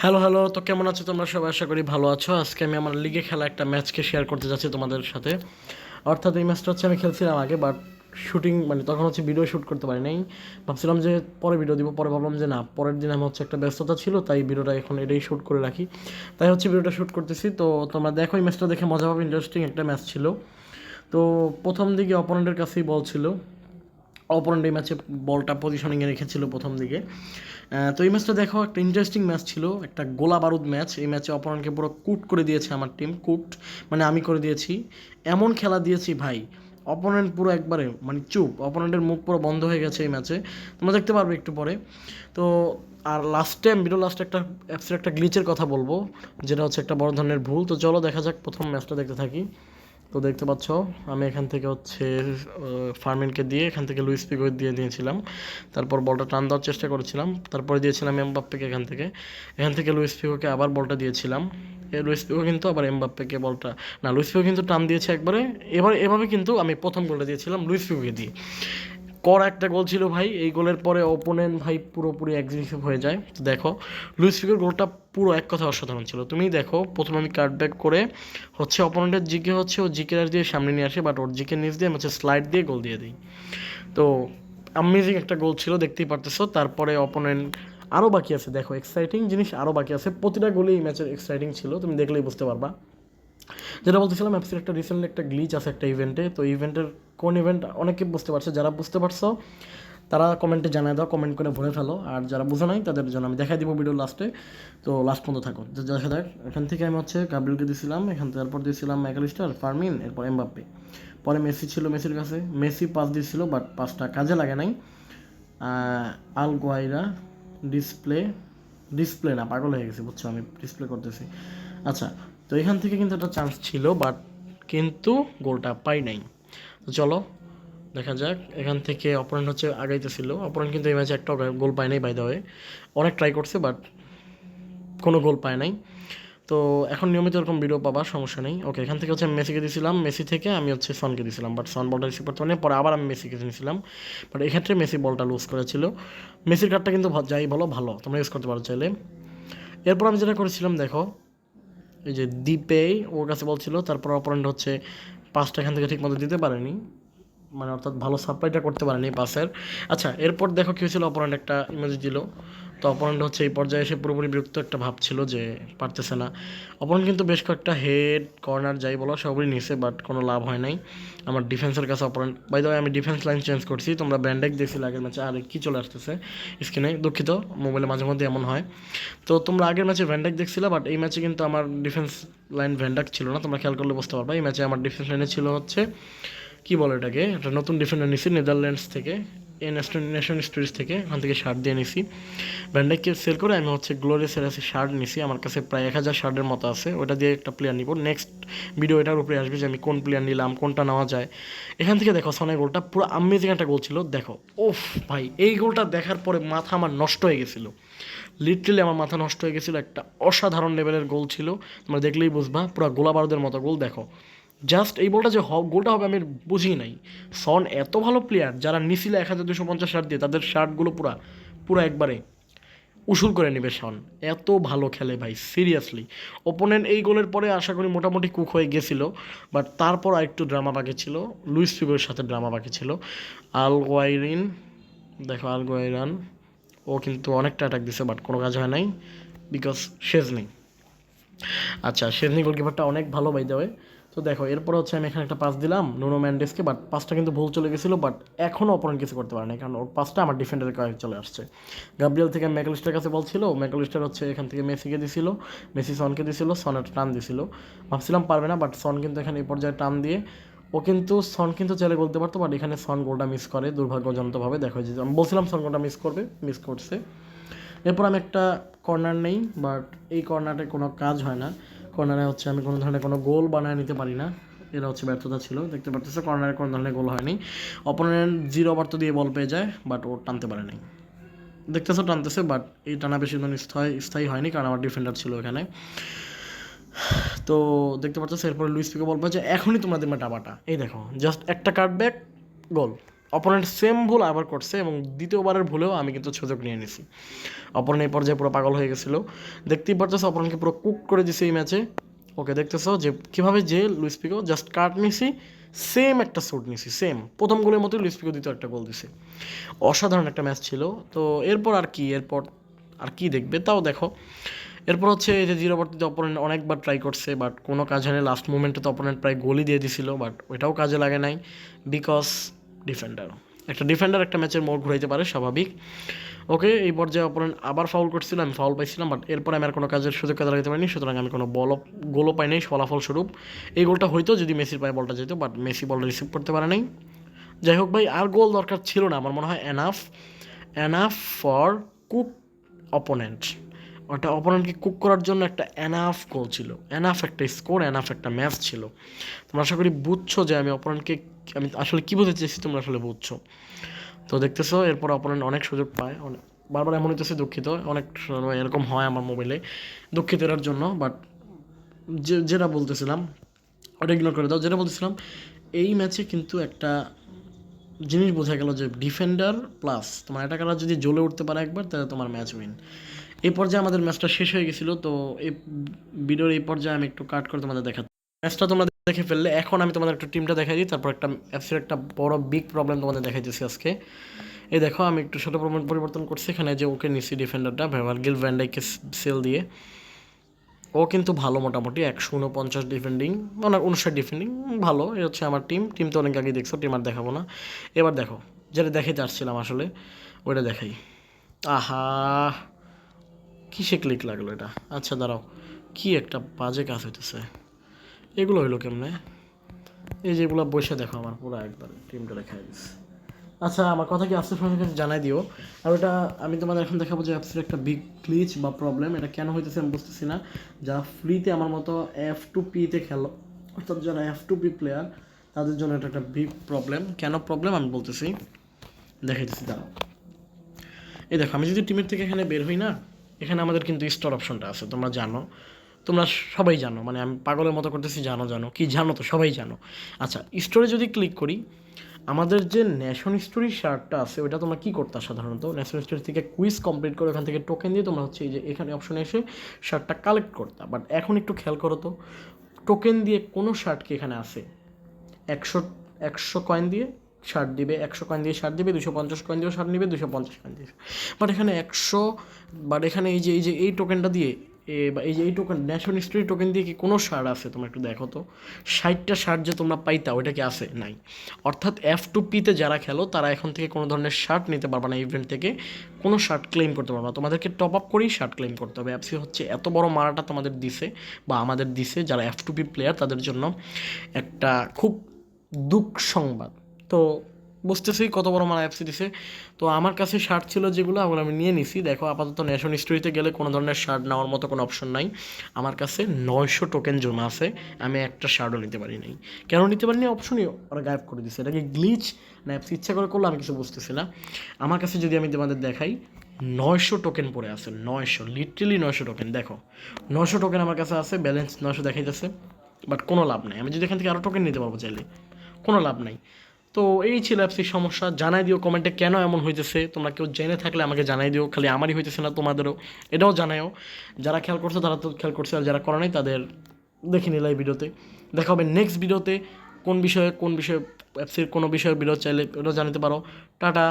Hello hello, তো কেমন আছো তোমরা সবাই? আশা করি ভালো আছো। আজকে আমি আমার লিগে খেলা একটা ম্যাচকে শেয়ার করতে যাচ্ছি তোমাদের সাথে। অর্থাৎ এই ম্যাচটা হচ্ছে আমি খেলছিলাম আগে, বাট শুটিং মানে তখন হচ্ছে ভিডিও শ্যুট করতে পারি নাই। ভাবছিলাম যে পরে ভিডিও দিব, পরে ভাবলাম যে না, পরের দিন আমি হচ্ছে একটা ব্যস্ততা ছিল, তাই ভিডিওটা এখন এটাই শ্যুট করে রাখি। তাই হচ্ছে ভিডিওটা শ্যুট করতেছি। তো তোমরা দেখো, এই ম্যাচটা দেখে মজা পাবে, ইন্টারেস্টিং একটা ম্যাচ ছিল। তো প্রথম দিকে অপোনেন্টের কাছেই বল ছিল। অপোনেন্ট এই ম্যাচে বলটা পজিশনিংয়ে রেখেছিল প্রথম দিকে। তো এই ম্যাচটা দেখো, একটা ইন্টারেস্টিং ম্যাচ ছিল, একটা গোলা বারুদ ম্যাচ। এই ম্যাচে অপোনেন্টকে পুরো কুট করে দিয়েছে আমার টিম, কুট মানে আমি করে দিয়েছি। এমন খেলা দিয়েছি ভাই, অপোনেন্ট পুরো একবারে মানে চুপ, অপোনেন্টের মুখ পুরো বন্ধ হয়ে গেছে এই ম্যাচে। তোমরা দেখতে পারবে একটু পরে। তো আর লাস্টে ভিডিও লাস্টে একটা অ্যাপসের একটা গ্লিচের কথা বলবো, যেটা হচ্ছে একটা বড় ধরনের ভুল। তো চলো দেখা যাক, প্রথম ম্যাচটা দেখতে থাকি। তো দেখতে পাচ্ছ, আমি এখান থেকে হচ্ছে ফার্মিনকে দিয়ে এখান থেকে লুইস পিগো দিয়ে দিয়েছিলাম। তারপর বলটা টান দেওয়ার চেষ্টা করেছিলাম, তারপরে দিয়েছিলাম এমবাপ্পেকে। এখান থেকে লুইস পিগোকে আবার বলটা দিয়েছিলাম। লুইস পিগো কিন্তু আবার এমবাপ্পেকে বলটা, না, লুইস পিগো কিন্তু টান দিয়েছে একবারে। এভাবে কিন্তু আমি প্রথম গোলটা দিয়েছিলাম লুইস পিগোকে দিয়ে। কড়া একটা গোল ছিল ভাই। এই গোলের পরে অপোনেন্ট ভাই পুরোপুরি এক্সিকিউট হয়ে যায়। তো দেখো, লুইস ফিগোর গোলটা পুরো এক কথা অসাধারণ ছিল। তুমি দেখো, প্রথমে আমি কাট ব্যাক করে হচ্ছে অপোনেন্টের জিকে হচ্ছে ও জিকে দিয়ে সামনে নিয়ে আসে, বাট ওর জিকে নিচ দিয়ে হচ্ছে স্লাইড দিয়ে গোল দিয়ে দিই। তো অ্যামেজিং একটা গোল ছিল, দেখতেই পারতেছো। তারপরে অপোনেন্ট আরও বাকি আছে, দেখো এক্সাইটিং জিনিস আরও বাকি আছে। প্রতিটা গোলেই এই ম্যাচের এক্সাইটিং ছিল, তুমি দেখলেই বুঝতে পারবা। যেটা বলতেছিলাম, অ্যাপসের একটা রিসেন্টলি একটা গ্লিচ আছে একটা ইভেন্টে। তো ইভেন্টের কোন ইভেন্ট অনেকে বুঝতে পারছে, যারা বুঝতে পারছো তারা কমেন্টে জানায় দাও, কমেন্ট করে ভরে ফেলো। আর যারা বুঝে নাই তাদের জন্য আমি দেখাই দিব ভিডিও লাস্টে। তো লাস্ট পর্যন্ত থাকো, দেখা দেখ। এখান থেকে আমি হচ্ছে গাব্রিয়েলকে দিয়েছিলাম, এখান থেকে তারপর দিয়েছিলাম ম্যাকালিস্টার, ফার্মিন, এরপর এমবাপ্পে। পরে মেসি ছিল, মেসির কাছে মেসি পাস দিয়েছিল, বাট পাসটা কাজে লাগে নাই। আল গোয়াইরা ডিসপ্লে, ডিসপ্লে না, পাগল হয়ে গেছি বুঝছো, আমি ডিসপ্লে করতেছি। আচ্ছা, তো এখান থেকে কিন্তু একটা চান্স ছিল, বাট কিন্তু গোলটা পাই নাই। তো চলো দেখা যাক। এখান থেকে অপোনেন্ট হচ্ছে আগাইতেছিল, অপোনেন্ট কিন্তু এই ম্যাচে একটা গোল পায় নাই বাই দ্য ওয়ে। অনেক ট্রাই করছে, বাট কোনো গোল পায় নাই। তো এখন নিয়মিত এরকম ভিডিও পাবা, সমস্যা নেই। ওকে, এখান থেকে হচ্ছে আমি মেসিকে দিয়েছিলাম, মেসি থেকে আমি হচ্ছে সনকে দিয়েছিলাম, বাট সন বলটা রিসিভ করতে পারেনি। পরে আবার আমি মেসিকে দিয়েছিলাম, বাট এক্ষেত্রে মেসি বলটা লুজ করেছিল। মেসির কার্ডটা কিন্তু যাই বলো ভালো, তোমরা ইউজ করতে পারো চাইলে। এরপর আমি যেটা করেছিলাম দেখো, এই যে দ্বীপে ওর কাছে বলছিল, তারপর অপোনেন্ট হচ্ছে পাসটা এখান থেকে ঠিকমতো দিতে পারেনি, মানে অর্থাৎ ভালো সাপ্লাইটা করতে পারেনি পাসের। আচ্ছা, এরপর দেখো কী হয়েছিল, অপোনেন্ট একটা ইমেজ দিল। তো অপোনেন্ট হচ্ছে এই পর্যায়ে এসে পুরোপুরি বিরক্ত একটা ভাব ছিল যে পারতেছে না। অপোনেন্ট কিন্তু বেশ কয়েকটা হেড কর্নার যাই বলো সবই নিছে, বাট কোনো লাভ হয় নাই আমার ডিফেন্সের কাছে। অপোনেন্ট বাই দ্য ওয়ে, আমি ডিফেন্স লাইন চেঞ্জ করছি, তোমরা ব্যান্ডেক দেখছিলে আগের ম্যাচে। আর কি চলে আসতেছে স্ক্রিনে, দুঃখিত, মোবাইলে মাঝে মধ্যে এমন হয়। তো তোমরা আগের ম্যাচে ভ্যান্ডাক দেখছিলে, বাট এই ম্যাচে কিন্তু আমার ডিফেন্স লাইন ভ্যান্ডাক ছিল না, তোমরা খেয়াল করলে বুঝতে পারবা। এই ম্যাচে আমার ডিফেন্স লাইনে ছিল হচ্ছে, কী বলে এটাকে, একটা নতুন ডিফেন্ডার নিছি নেদারল্যান্ডস থেকে, এই নেশন স্টোরিজ থেকে, ওখান থেকে শার্ট দিয়ে নিছি। ভ্যান্ডাইককে সেল করে আমি হচ্ছে গ্লোরিয়াসের আছে শার্ট নিছি, আমার কাছে প্রায় 1000 শার্টের মতো আছে। ওটা দিয়ে একটা প্লেয়ার নিব। নেক্সট ভিডিও এটার উপরে আসবে যে আমি কোন প্লেয়ার নিলাম, কোনটা নেওয়া যায়। এখান থেকে দেখো সনের গোলটা পুরো আমেজিং একটা গোল ছিল। দেখো, ওফ ভাই, এই গোলটা দেখার পরে মাথা আমার নষ্ট হয়ে গেছিলো, লিটারেলি আমার মাথা নষ্ট হয়ে গেছিলো। একটা অসাধারণ লেভেলের গোল ছিল, তোমরা দেখলেই বুঝবা, পুরো গোলা বারুদের মতো গোল। দেখো জাস্ট এই বলটা যে গোলটা হবে আমি বুঝি নাই। সন এত ভালো প্লেয়ার, যারা নিছিল 1250 শার্ট দিয়ে, তাদের শার্টগুলো পুরা পুরো একবারে উসুল করে নেবে সন। এত ভালো খেলে ভাই, সিরিয়াসলি। ওপোনেন্ট এই গোলের পরে আশা করি মোটামুটি কুক হয়ে গেছিল, বাট তারপর আরেকটু ড্রামা বাকি ছিল, লুইস ফিগোর সাথে ড্রামা বাকি ছিল। আল গোয়াইরিন, দেখো আল গোয়াইরান, ও কিন্তু অনেকটা অ্যাটাক দিছে, বাট কোনো কাজ হয় নাই, বিকজ শেজনি। আচ্ছা, শেজনি গোলকিপারটা অনেক ভালো বাই দেওয়া। তো দেখো, এরপর হচ্ছে আমি এখানে একটা পাস দিলাম নুনো ম্যান্ডেসকে, বাট পাসটা কিন্তু ভুল চলে গেছিলো, বাট এখনও অপোনেন্ট কিছু করতে পারে না, কারণ ওর পাসটা আমার ডিফেন্ডারের কাছে চলে আসছে। গাব্রিয়েল থেকে ম্যাকলিস্টার কাছে বলছিল, ম্যাকলিস্টার হচ্ছে এখান থেকে মেসিকে দিছিল, মেসি সনকে দিছিল, সন একটা টান দিছিল। ভাবছিলাম পারবে না, বাট সন কিন্তু এখানে এই পর্যায়ে টান দিয়ে, ও কিন্তু সন কিন্তু চাইলে বলতে পারতো, বাট এখানে সন গোলটা মিস করে দুর্ভাগ্যজনকভাবে। দেখো যে আমি বলছিলাম সন গোলটা মিস করবে, মিস করছে। এরপর আমি একটা কর্নার নেই, বাট এই কর্নারে কোনো কাজ হয় না। কর্নারে হচ্ছে আমি কোনো ধরনের কোনো গোল বানায় নিতে পারি না, এটা হচ্ছে ব্যর্থতা ছিল। দেখতে পারতেছে কর্নারে কোনো ধরনের গোল হয়নি। অপোনেন্ট 0 ওভার তো দিয়ে বল পেয়ে যায়, বাট ও টানতে পারে নাই। দেখতেছো টানতেছে, বাট এই টানা বেশি দিন স্থায়ী হয়নি, কারণ আমার ডিফেন্ডার ছিল এখানে। তো দেখতে পাচ্ছ, এরপরে লুইস পিকে বল পেয়েছে, এখনই তোমরা দেবে ডাবাটা। এই দেখো, জাস্ট একটা কাট ব্যাক, গোল। অপোনেন্ট সেম ভুল আবার করছে এবং দ্বিতীয়বারের ভুলেও আমি কিন্তু সুযোগ নিয়ে নিছি। অপোনেন্ট এই পর্যায়ে পুরো পাগল হয়ে গেছিলো, দেখতেই পারতেছো অপোনেন্টকে পুরো কুক করে দিছে এই ম্যাচে। ওকে দেখতেছো যে কীভাবে যে লুইস পিগো জাস্ট কাট নিছি, সেম একটা শ্যুট নিছি, সেম প্রথম গোলের মতোই লুইস পিগো দ্বিতীয় একটা গোল দিছে। অসাধারণ একটা ম্যাচ ছিল। তো এরপর আর কি দেখবে তাও দেখো। এরপর হচ্ছে এই যে জিরোবর্তীতে অপোনেন্ট অনেকবার ট্রাই করছে, বাট কোনো কাজ হয়নি। লাস্ট মুমেন্টে তো অপোনেন্ট প্রায় গোলই দিয়ে দিছিল, বাট ওইটাও কাজে লাগে নাই, বিকজ ডিফেন্ডার একটা ম্যাচের মোড় ঘুরাইতে পারে, স্বাভাবিক। ওকে, এই পর্যায়ে অপোনেন্ট আবার ফাউল করছিল, আমি ফাউল পাইছিলাম, বাট এরপর আমি আর কোনো কাজের সুযোগ কাজে লাগাতে পারিনি, সুতরাং আমি কোনো গোলও পাই নাই ফলাফলস্বরূপ। এই গোলটা হয়তো যদি মেসির পায়ে বলটা যেত, বাট মেসি বলটা রিসিভ করতে পারে নাই। যাই হোক ভাই, আর গোল দরকার ছিল না, আমার মনে হয় এনাফ ফর কুক অপোনেন্ট। ওটা অপোনেন্টকে কুক করার জন্য একটা এনাফ গোল ছিল, এনাফ একটা স্কোর, এনাফ একটা ম্যাচ ছিল। তোমরা আশা করি বুঝছো যে আমি আসলে কী বলতে চেয়েছি, তোমরা আসলে বুঝছো। তো দেখতেছো এরপর অপোনেন্ট অনেক সুযোগ পায়, বারবার এমন হইতেছে, দুঃখিত, অনেক সময় এরকম হয় আমার মোবাইলে, দুঃখিত এর জন্য। বাট যেটা বলতেছিলাম ওটা ইগনোর করে দাও। যেটা বলতেছিলাম, এই ম্যাচে কিন্তু একটা জিনিস বোঝা গেল যে ডিফেন্ডার প্লাস তোমার অ্যাটাকাররা যদি জ্বলে উঠতে পারে একবার, তাহলে তোমার ম্যাচ উইন। এই পর্যায়ে আমাদের ম্যাচটা শেষ হয়ে গেছিলো। তো এই ভিডিওর এই পর্যায়ে আমি একটু কাট করে তোমাদের দেখাচ্ছি। ম্যাচটা তোমরা দেখে ফেললে, এখন আমি তোমাদের একটা টিমটা দেখাই দিই, তারপর একটা এফসির একটা বড় বিগ প্রবলেম তোমাদের দেখাইতেছি আজকে। এই দেখো, আমি একটু ছোটো পরিবর্তন করছি এখানে, যে ওকে নিচ্ছি ডিফেন্ডারটা ভার্জিল ভ্যান ডাইককে সেল দিয়ে। ও কিন্তু ভালো, মোটামুটি 149 ডিফেন্ডিং, মানে 59 ডিফেন্ডিং, ভালো। এ হচ্ছে আমার টিম তো অনেক আগেই দেখছো, টিম আর দেখাবো না। এবার দেখো, যেটা দেখাইতে আসছিলাম আসলে, ওইটা দেখাই। আহা, কিসে ক্লিক লাগলো এটা? আচ্ছা দাঁড়াও, কি একটা বাজে কাজ হইতেছে, এগুলো হইলো কেমনে? এই যেগুলো বসে দেখো, আমার পুরো একবার টিমটা দেখাই দিচ্ছে। আচ্ছা, আমার কথা কি আফসোস ফ্রেন্ডের কাছে জানাই দিও। আর ওটা আমি তোমাদের এখন দেখাবো যে অ্যাপসের একটা বিগ গ্লিচ বা প্রবলেম, এটা কেন হইতেছে আমি বুঝতেছি না। যারা ফ্রিতে আমার মতো F2P-তে খেলো, অর্থাৎ যারা F2P প্লেয়ার, তাদের জন্য এটা একটা বিগ প্রবলেম। কেন প্রবলেম আমি বলতেছি, দেখাইতেছি দাঁড়াও। এই দেখো, আমি যদি টিমের থেকে এখানে বের হই না, এখানে আমাদের কিন্তু স্টোর অপশনটা আছে, তোমরা সবাই জানো, মানে আমি পাগলের মতো করতেছি, জানো কি জানো তো, সবাই জানো। আচ্ছা, স্টোরে যদি ক্লিক করি, আমাদের যে ন্যাশন স্টোরি শার্টটা আছে, ওইটা তোমরা কী করতা সাধারণত, ন্যাশন স্টোরি থেকে কুইজ কমপ্লিট করে ওখান থেকে টোকেন দিয়ে তোমরা হচ্ছে এই যে এখানে অপশনে এসে শার্টটা কালেক্ট করতা। বাট এখন একটু খেয়াল করো তো, টোকেন দিয়ে কোনো শার্ট কি এখানে আসে? 100 কয়েন দিয়ে শার্ট দিবে, 100 কয়েন দিয়ে শার্ট দিবে, 250 কয়েন দিয়েও শার্ট নিবে, 250 কয়েন দিয়ে। বাট এখানে এখানে এই টোকেনটা দিয়ে, এই টোকেন ন্যাশন স্টোরি টোকেন দিয়ে কি কোনো শার্ট আছে? তোমরা একটু দেখো তো, 60টা শার্ট যে তোমরা পাইতা, ওইটা কি আছে? নাই। অর্থাৎ F2P-তে যারা খেলো, তারা এখন থেকে কোনো ধরনের শার্ট নিতে পারবে না, ইভেন্ট থেকে কোনো শার্ট ক্লেম করতে পারবে না, তোমাদেরকে টপ আপ করেই শার্ট ক্লেম করতে হবে। অ্যাপসি হচ্ছে এত বড় মারাটা তোমাদের দিছে, বা আমাদের দিছে যারা F2P প্লেয়ার, তাদের জন্য একটা খুব দুঃখ সংবাদ। তো বুঝতেছি কত বড় মারা অ্যাপসি দিছে। তো আমার কাছে শার্ট ছিল যেগুলো, ওগুলো আমি নিয়ে নিছি। দেখো, আপাতত ন্যাশন স্টোরিতে গেলে কোনো ধরনের শার্ট নেওয়ার মতো কোনো অপশন নাই। আমার কাছে 900 টোকেন জমা আছে, আমি একটা শার্টও নিতে পারি নাই। কেন নিতে পারিনি? অপশনই ওরা গায়েব করে দিছে। এটাকে গ্লিচ না অ্যাপসি ইচ্ছা করে করলো, আমি কিছু বুঝতেছি না। আমার কাছে যদি আমি তোমাদের দেখাই, 900 টোকেন পড়ে আছে, 900, লিটারেলি 900 টোকেন। দেখো, 900 টোকেন আমার কাছে আছে, ব্যালেন্স 900 দেখাইতেছে, বাট কোনো লাভ নাই। আমি যদি এখান থেকে আরও টোকেন নিতে পারবো চাইলে, কোনো লাভ নাই। তো এই ছিল অ্যাপসির সমস্যা। জানাই দিও কমেন্টে কেন এমন হইতেছে, তোমরা কেউ জেনে থাকলে আমাকে জানাই দিও। খালি আমারই হইতেছে না, তোমাদেরও এটাও জানাও। যারা খেয়াল করছে তারা তো খেয়াল করছে, আর যারা করে নাই তাদের দেখে নিল এই ভিডিওতে। দেখা হবে নেক্সট ভিডিওতে, কোন বিষয়ে অ্যাপসির কোনো বিষয়ের ভিডিও চাইলে ওটাও জানাতে পারো। টাটা।